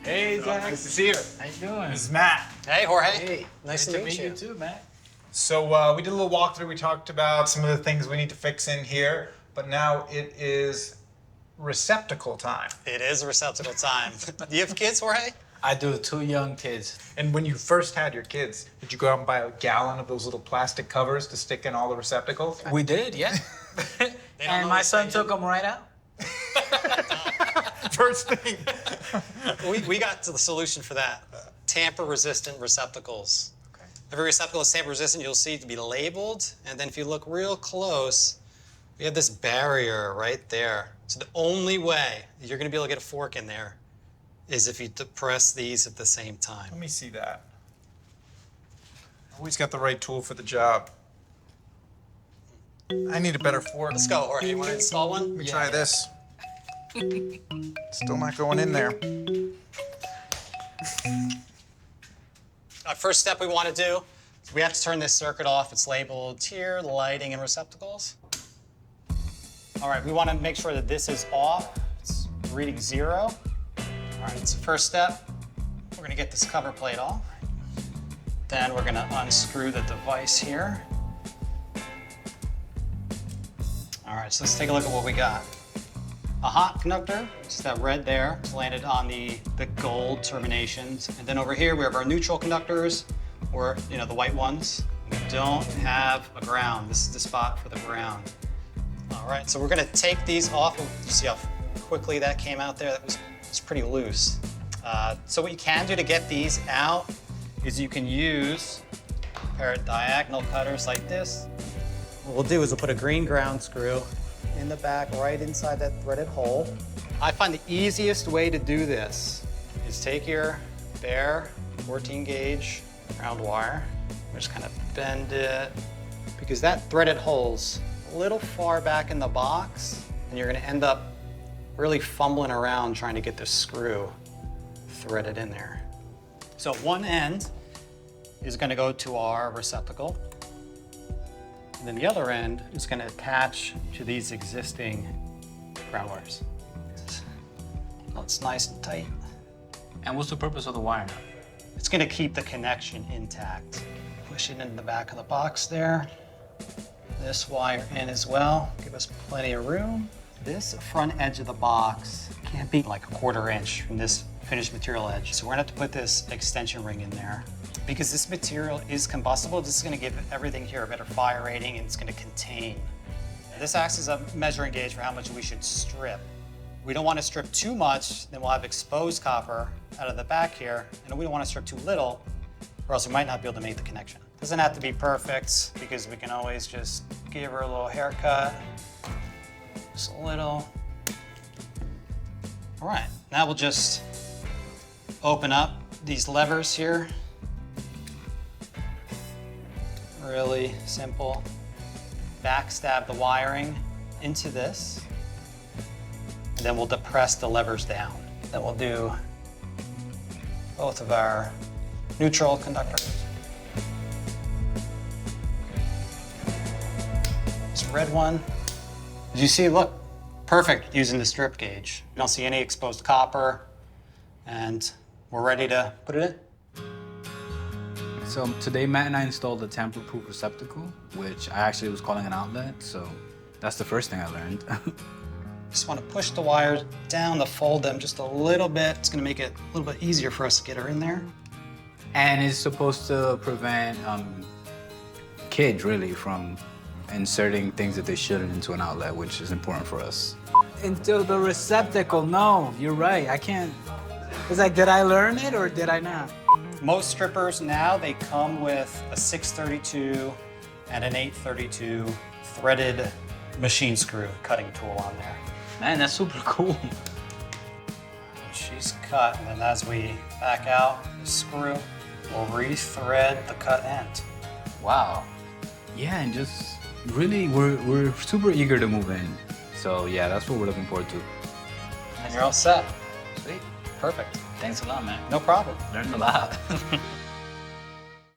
Hey, Zach. Nice to see you. How you doing? This is Matt. Hey, Jorge. Hey, Nice to meet you. too, Matt. So we did a little walkthrough. We talked about some of the things we need to fix in here, but now it is receptacle time. It is receptacle time. Do you have kids, Jorge? I do, 2 young kids. And when you first had your kids, did you go out and buy a gallon of those little plastic covers to stick in all the receptacles? We did, yeah. And my son took them right out. First thing. We got to the solution for that. Tamper-resistant receptacles. Okay. Every receptacle is tamper-resistant. You'll see it to be labeled. And then if you look real close, we have this barrier right there. So the only way you're going to be able to get a fork in there is if you depress these at the same time. Let me see that. Always got the right tool for the job. I need a better fork. Let's go, Jorge. You want to install one? Let me try this. Still not going in there. First step we want to do, we have to turn this circuit off. It's labeled here, lighting and receptacles. All right, we want to make sure that this is off. It's reading 0. All right, so first step, we're going to get this cover plate off. Then we're going to unscrew the device here. All right, so let's take a look at what we got. A hot conductor, just that red there, it's landed on the gold terminations. And then over here we have our neutral conductors, or the white ones. We don't have a ground. This is the spot for the ground. All right, so we're gonna take these off. You see how quickly that came out there? That was pretty loose. So what you can do to get these out is you can use a pair of diagonal cutters like this. What we'll do is we'll put a green ground screw in the back, right inside that threaded hole. I find the easiest way to do this is take your bare 14 gauge round wire, just kind of bend it, because that threaded hole's a little far back in the box, and you're gonna end up really fumbling around trying to get the screw threaded in there. So one end is gonna go to our receptacle, and then the other end is going to attach to these existing ground wires. So it's nice and tight. And what's the purpose of the wire now? It's going to keep the connection intact. Push it into the back of the box there. This wire in as well. Give us plenty of room. This front edge of the box can't be like a 1/4 inch from this finished material edge. So we're going to have to put this extension ring in there. Because this material is combustible, this is going to give everything here a better fire rating, and it's going to contain. This acts as a measuring gauge for how much we should strip. We don't want to strip too much, then we'll have exposed copper out of the back here, and we don't want to strip too little, or else we might not be able to make the connection. It doesn't have to be perfect, because we can always just give her a little haircut, just a little. All right, now we'll just open up these levers here. Really simple. Backstab the wiring into this, and then we'll depress the levers down. Then we'll do both of our neutral conductors. This red one, as you see, look, perfect using the strip gauge. You don't see any exposed copper, and we're ready to put it in. So today, Matt and I installed a tamper-proof receptacle, which I actually was calling an outlet, so that's the first thing I learned. Just want to push the wires down to fold them just a little bit. It's going to make it a little bit easier for us to get her in there. And it's supposed to prevent kids, really, from inserting things that they shouldn't into an outlet, which is important for us. Into the receptacle, no, you're right, I can't. It's like, did I learn it or did I not? Most strippers now, they come with a 632 and an 832 threaded machine screw cutting tool on there. Man, that's super cool. She's cut, and then as we back out the screw, we'll re-thread the cut end. Wow. Yeah, and just really, we're super eager to move in. So yeah, that's what we're looking forward to. And you're all set. Sweet. Perfect. Thanks a lot, man. No problem. Learned a lot.